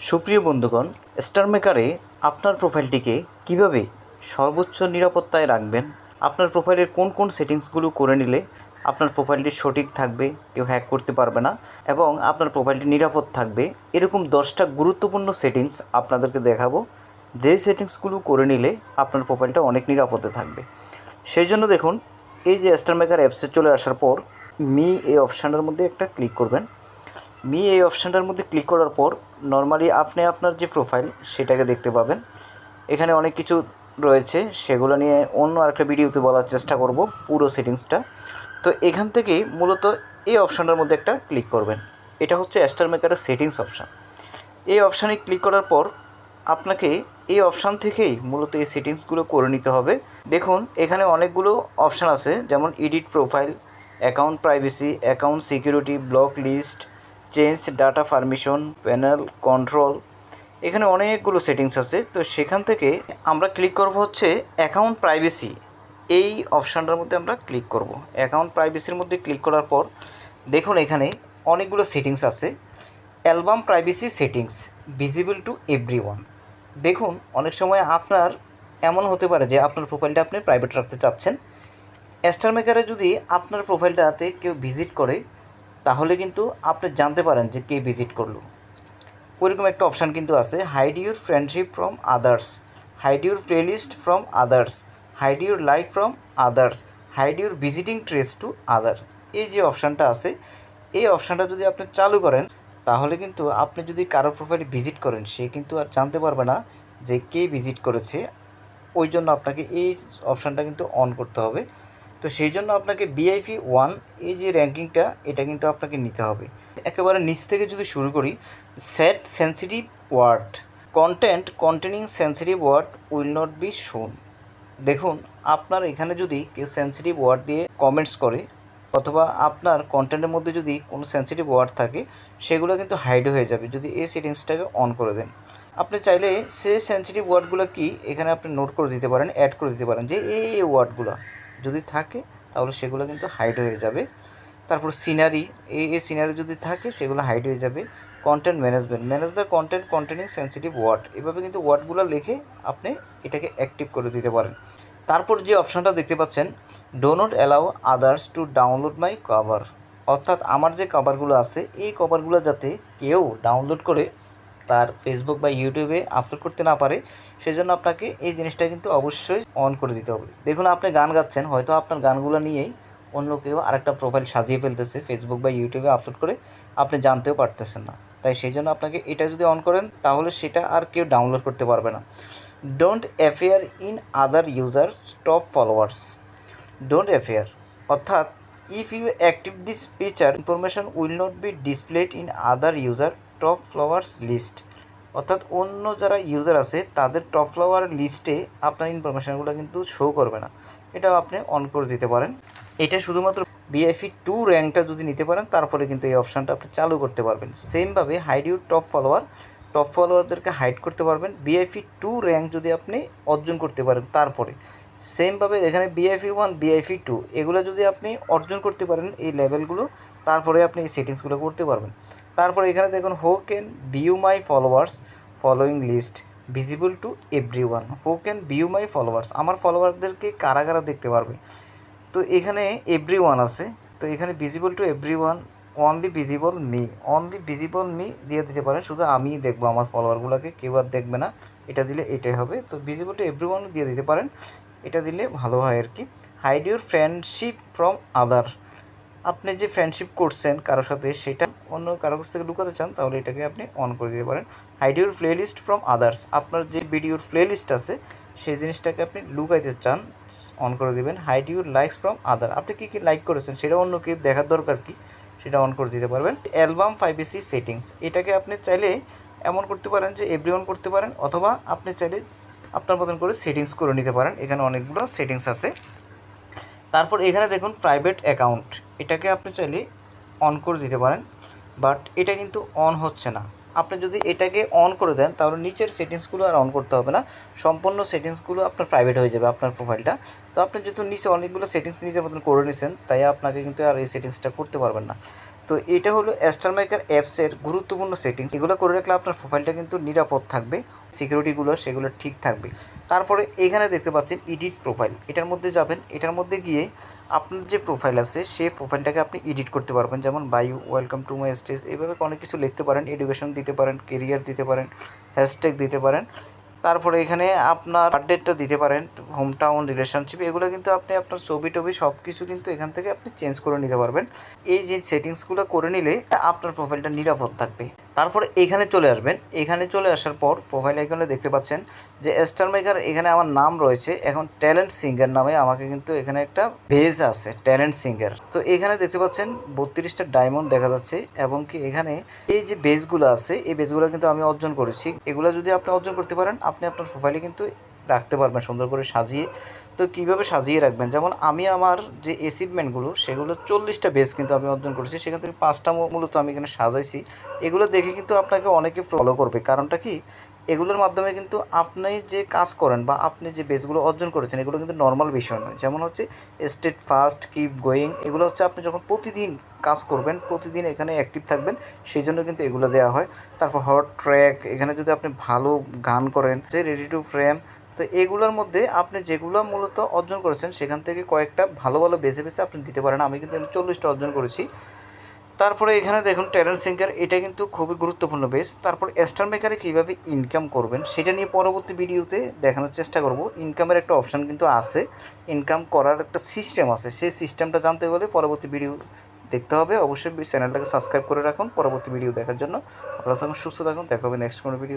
সুপ্রিয় বন্ধুগণ, স্টার মেকারে আপনার প্রোফাইলটিকে কিভাবে সর্বোচ্চ নিরাপত্তায় রাখবেন, আপনার প্রোফাইলের কোন কোন সেটিংসগুলো করে নিলে আপনার প্রোফাইলটি সঠিক থাকবে, কেউ হ্যাক করতে পারবে না এবং আপনার প্রোফাইলটি নিরাপদ থাকবে, এরকম 10টা গুরুত্বপূর্ণ সেটিংস আপনাদেরকে দেখাবো। যেই সেটিংসগুলো করে নিলে আপনার প্রোফাইলটা অনেক নিরাপদে থাকবে। সেই জন্য দেখুন, এই যে স্টার মেকার অ্যাপসে চলে আসার পর মি এই অপশানের মধ্যে একটা ক্লিক করবেন। মি এই অপশানটার মধ্যে ক্লিক করার পর নর্মালি আপনি আপনার যে প্রোফাইল সেটাকে দেখতে পাবেন। এখানে অনেক কিছু রয়েছে, সেগুলো নিয়ে অন্য আরেকটা ভিডিওতে বলার চেষ্টা করব পুরো সেটিংসটা। তো এখান থেকে মূলত এই অপশানটার মধ্যে একটা ক্লিক করবেন। এটা হচ্ছে স্টার মেকারের সেটিংস অপশান। এই অপশানে ক্লিক করার পর আপনাকে এই অপশান থেকেই মূলত এই সেটিংসগুলো করে নিতে হবে। দেখুন, এখানে অনেকগুলো অপশান আছে, যেমন edit profile, account privacy, account security, block list, change data permission, panel control. এখানে অনেকগুলো সেটিংস আছে। তো সেখান থেকে আমরা ক্লিক করব হচ্ছে অ্যাকাউন্ট প্রাইভেসি। এই অপশানটার মধ্যে আমরা ক্লিক করব। অ্যাকাউন্ট প্রাইভেসির মধ্যে ক্লিক করার পর দেখুন এখানে অনেকগুলো সেটিংস আছে। Album privacy settings visible to everyone. দেখুন, অনেক সময় আপনার এমন হতে পারে যে আপনার প্রোফাইলটা আপনি প্রাইভেট রাখতে চাচ্ছেন। স্টার মেকারে যদি আপনার প্রোফাইলটাতে কেউ ভিজিট করে, তাহলে কিন্তু আপনি জানতে পারেন যে কে ভিজিট করলো। ওইরকম একটা অপশান কিন্তু আছে, hide your friendship from others, hide your playlist from others, hide your like from others, hide your visiting trace to other. এই যে অপশানটা আছে, এই অপশানটা যদি আপনি চালু করেন, তাহলে কিন্তু আপনি যদি কারো প্রোফাইলে ভিজিট করেন, সে কিন্তু আর জানতে পারবে না যে কে ভিজিট করেছে। ওই জন্য আপনাকে এই অপশানটা কিন্তু অন করতে হবে। তো সেই জন্য আপনাকে VIP1 এই যে র্যাঙ্কিংটা, এটা কিন্তু আপনাকে নিতে হবে। একেবারে নিচ থেকে যদি শুরু করি, set sensitive word, content containing sensitive word will not be shown. দেখুন, আপনার এখানে যদি কেউ সেন্সিটিভ ওয়ার্ড দিয়ে কমেন্টস করে, অথবা আপনার কন্টেন্টের মধ্যে যদি কোনো সেন্সিটিভ ওয়ার্ড থাকে, সেগুলো কিন্তু হাইড হয়ে যাবে যদি এই সেটিংসটাকে অন করে দেন। আপনি চাইলে সেই সেন্সিটিভ ওয়ার্ডগুলো কি এখানে আপনি নোট করে দিতে পারেন, অ্যাড করে দিতে পারেন যে এই ওয়ার্ডগুলো যদি থাকে, তাহলে সেগুলো কিন্তু হাইড হয়ে যাবে। তারপর সিনারি, এই সিনারি যদি থাকে, সেগুলো হাইড হয়ে যাবে। Content management, manage the content containing sensitive word, এভাবে কিন্তু ওয়ার্ডগুলো লিখে আপনি এটাকে অ্যাক্টিভ করে দিতে পারেন। তারপর যে অপশানটা দেখতে পাচ্ছেন, do not allow others to download my cover, অর্থাৎ আমার যে কভারগুলো আছে, এই কভারগুলো যাতে কেউ ডাউনলোড করে তার ফেসবুক বা ইউটিউবে আপলোড করতে না পারে, সেজন্য আপনাকে এই জিনিসটা কিন্তু অবশ্যই অন করে দিতে হবে। দেখুন, আপনি গান গাচ্ছেন, হয়তো আপনার গানগুলো নিয়েই অন্য কেউ আরেকটা প্রোফাইল সাজিয়ে ফেলতেছে ফেসবুক বা ইউটিউবে আপলোড করে, আপনি জানতেও পারতেছেন না। তাই সেই জন্য আপনাকে এটা যদি অন করেন, তাহলে সেটা আর কেউ ডাউনলোড করতে পারবে না। Don't appear in other user top followers, don't appear অর্থাৎ if you active this feature information will not be displayed in other user top followers list, অর্থাৎ অন্য যারা ইউজার আছে তাদের টপ ফলোয়ার লিস্টে আপনার ইনফরমেশানগুলো কিন্তু শো করবে না। এটাও আপনি অন করে দিতে পারেন। এটা শুধুমাত্র VIP2 র্যাঙ্কটা যদি নিতে পারেন, তারপরে কিন্তু এই অপশানটা আপনি চালু করতে পারবেন। সেমভাবে হাইড ইউর টপ ফলোয়ারদেরকে হাইড করতে পারবেন VIP2 র্যাঙ্ক যদি আপনি অর্জন করতে পারেন। তারপরে সেমভাবে এখানে VIP1 VIP2 এগুলো যদি আপনি অর্জন করতে পারেন, এই লেভেলগুলো, তারপরে আপনি এই সেটিংসগুলো করতে পারবেন। তারপরে এখানে দেখুন, who can view my followers following list visible to everyone, who can view my followers, আমার ফলোয়ারদেরকে কারা কারা দেখতে পারবে। তো এখানে এভরিওয়ান আছে, তো এখানে visible to everyone, only visible me দিয়ে দিতে পারেন, শুধু আমিই দেখবো আমার ফলোয়ারগুলোকে, কেউ আর দেখবে না। এটা দিলে এটাই হবে। তো ভিজিবল টু এভরিওয়ান দিয়ে দিতে পারেন, এটা দিলে ভালো হয় আর কি। Hide your friendship from other, আপনি যে ফ্রেন্ডশিপ করছেন কারোর সাথে, সেটা অন্য কারোর কাছ থেকে লুকাতে চান, তাহলে এটাকে আপনি অন করে দিতে পারেন। Hide your playlist from others, আপনার যে ভিডিওর প্লেলিস্ট আছে সেই জিনিসটাকে আপনি লুকাইতে চান, অন করে দেবেন। Hide your likes from other, আপনি কী কী লাইক করেছেন সেটা অন্য কেউ দেখার দরকার কি, সেটা অন করে দিতে পারবেন। অ্যালবাম প্রাইভেসি সেটিংস, এটাকে আপনি চাইলে এমন করতে পারেন যে এভরিওয়ান করতে পারেন, অথবা আপনি চাইলে আপনার মতন করে সেটিংস করে নিতে পারেন। এখানে অনেকগুলো সেটিংস আছে। তারপর এখানে দেখুন প্রাইভেট অ্যাকাউন্ট, এটাকে আপনি চাইলে অন করে দিতে পারেন, বাট এটা কিন্তু অন হচ্ছে না। আপনি যদি এটাকে অন করে দেন, তাহলে নিচের সেটিংসগুলো আর অন করতে হবে না, সম্পূর্ণ সেটিংসগুলো আপনার প্রাইভেট হয়ে যাবে আপনার প্রোফাইলটা। তো আপনি যেহেতু নিচে অনেকগুলো সেটিংস নিজের মতন করে নিয়েছেন, তাই আপনাকে কিন্তু আর এই সেটিংসটা করতে পারবেন না। তো এটা হলো স্টার মেকার অ্যাপসের গুরুত্বপূর্ণ সেটিংস। এগুলো করে রাখলে আপনার প্রোফাইলটা কিন্তু নিরাপদ থাকবে, সিকিউরিটিগুলো সেগুলো ঠিক থাকবে। তারপরে এখানে দেখতে পাচ্ছেন এডিট প্রোফাইল, এটার মধ্যে যাবেন। এটার মধ্যে গিয়ে আপনার যে প্রোফাইল আছে সেই প্রোফাইলটাকে আপনি এডিট করতে পারবেন, যেমন বায়ু, ওয়েলকাম টু মাই স্টেজ, এইভাবে অনেক কিছু লিখতে পারেন, এডুকেশন দিতে পারেন, কেরিয়ার দিতে পারেন, হ্যাশট্যাগ দিতে পারেন। তারপরে এখানে আপনার বার্থডেটটা দিতে পারেন, হোম টাউন, রিলেশনশিপ, এগুলো কিন্তু আপনি আপনার ছবি টবি সব কিছু কিন্তু এখান থেকে আপনি চেঞ্জ করে নিতে পারবেন। এই যে সেটিংসগুলো করে নিলে আপনার প্রোফাইলটা নিরাপদ থাকবে। তারপরে এখানে চলে আসবেন। এখানে চলে আসার পর প্রোফাইল আইকনে দেখতে পাচ্ছেন যে স্টার মেকার, এখানে আমার নাম রয়েছে এখন ট্যালেন্ট সিঙ্গার নামে, আমাকে কিন্তু এখানে একটা বেজ আছে ট্যালেন্ট সিঙ্গার। তো এখানে দেখতে পাচ্ছেন 32টা ডায়মন্ড দেখা যাচ্ছে, এবং কি এখানে এই যে বেজগুলো আছে এই বেজগুলো কিন্তু আমি অর্জন করেছি। এগুলো যদি আপনি অর্জন করতে পারেন আপনি আপনার প্রোফাইলে কিন্তু রাখতে পারবেন সুন্দর করে সাজিয়ে। তো কীভাবে সাজিয়ে রাখবেন, যেমন আমি আমার যে অ্যাচিভমেন্টগুলো সেগুলো 40টা বেজ কিন্তু আমি অর্জন করেছি, সেখান থেকে 5টা মূলত আমি এখানে সাজাইছি। এগুলো দেখে কিন্তু আপনাকে অনেকে ফলো করবে, কারণটা কি, এগুলোর মাধ্যমে কিন্তু আপনি যে কাজ করেন বা আপনি যে বেজগুলো অর্জন করেছেন এগুলো কিন্তু নর্মাল বিষয় নয়। যেমন হচ্ছে স্টেট ফাস্ট, কিপ গোয়িং, এগুলো হচ্ছে আপনি যখন প্রতিদিন কাজ করবেন, প্রতিদিন এখানে অ্যাক্টিভ থাকবেন, সেই জন্য কিন্তু এগুলো দেওয়া হয়। তারপর হট ট্র্যাক, এখানে যদি আপনি ভালো গান করেন, যে রেডি টু ফ্রেম, তো এগুলোর মধ্যে আপনি যেগুলো মূলত অর্জন করেছেন সেখান থেকে কয়েকটা ভালো ভালো বেছে বেছে আপনি দিতে পারেন। আমি কিন্তু 40টা অর্জন করেছি। তারপরে এখানে দেখুন ট্যালেন্ট সিঙ্গার, এটা কিন্তু খুবই গুরুত্বপূর্ণ বেস। তারপর স্টার মেকারে কীভাবে ইনকাম করবেন সেটা নিয়ে পরবর্তী ভিডিওতে দেখানোর চেষ্টা করব। ইনকামের একটা অপশান কিন্তু আছে, ইনকাম করার একটা সিস্টেম আছে, সেই সিস্টেমটা জানতে হলে পরবর্তী ভিডিও দেখতে হবে। অবশ্যই চ্যানেলটাকে সাবস্ক্রাইব করে রাখুন পরবর্তী ভিডিও দেখার জন্য। আপনারা তখন সুস্থ থাকুন, দেখা হবে নেক্সট কোনো ভিডিও।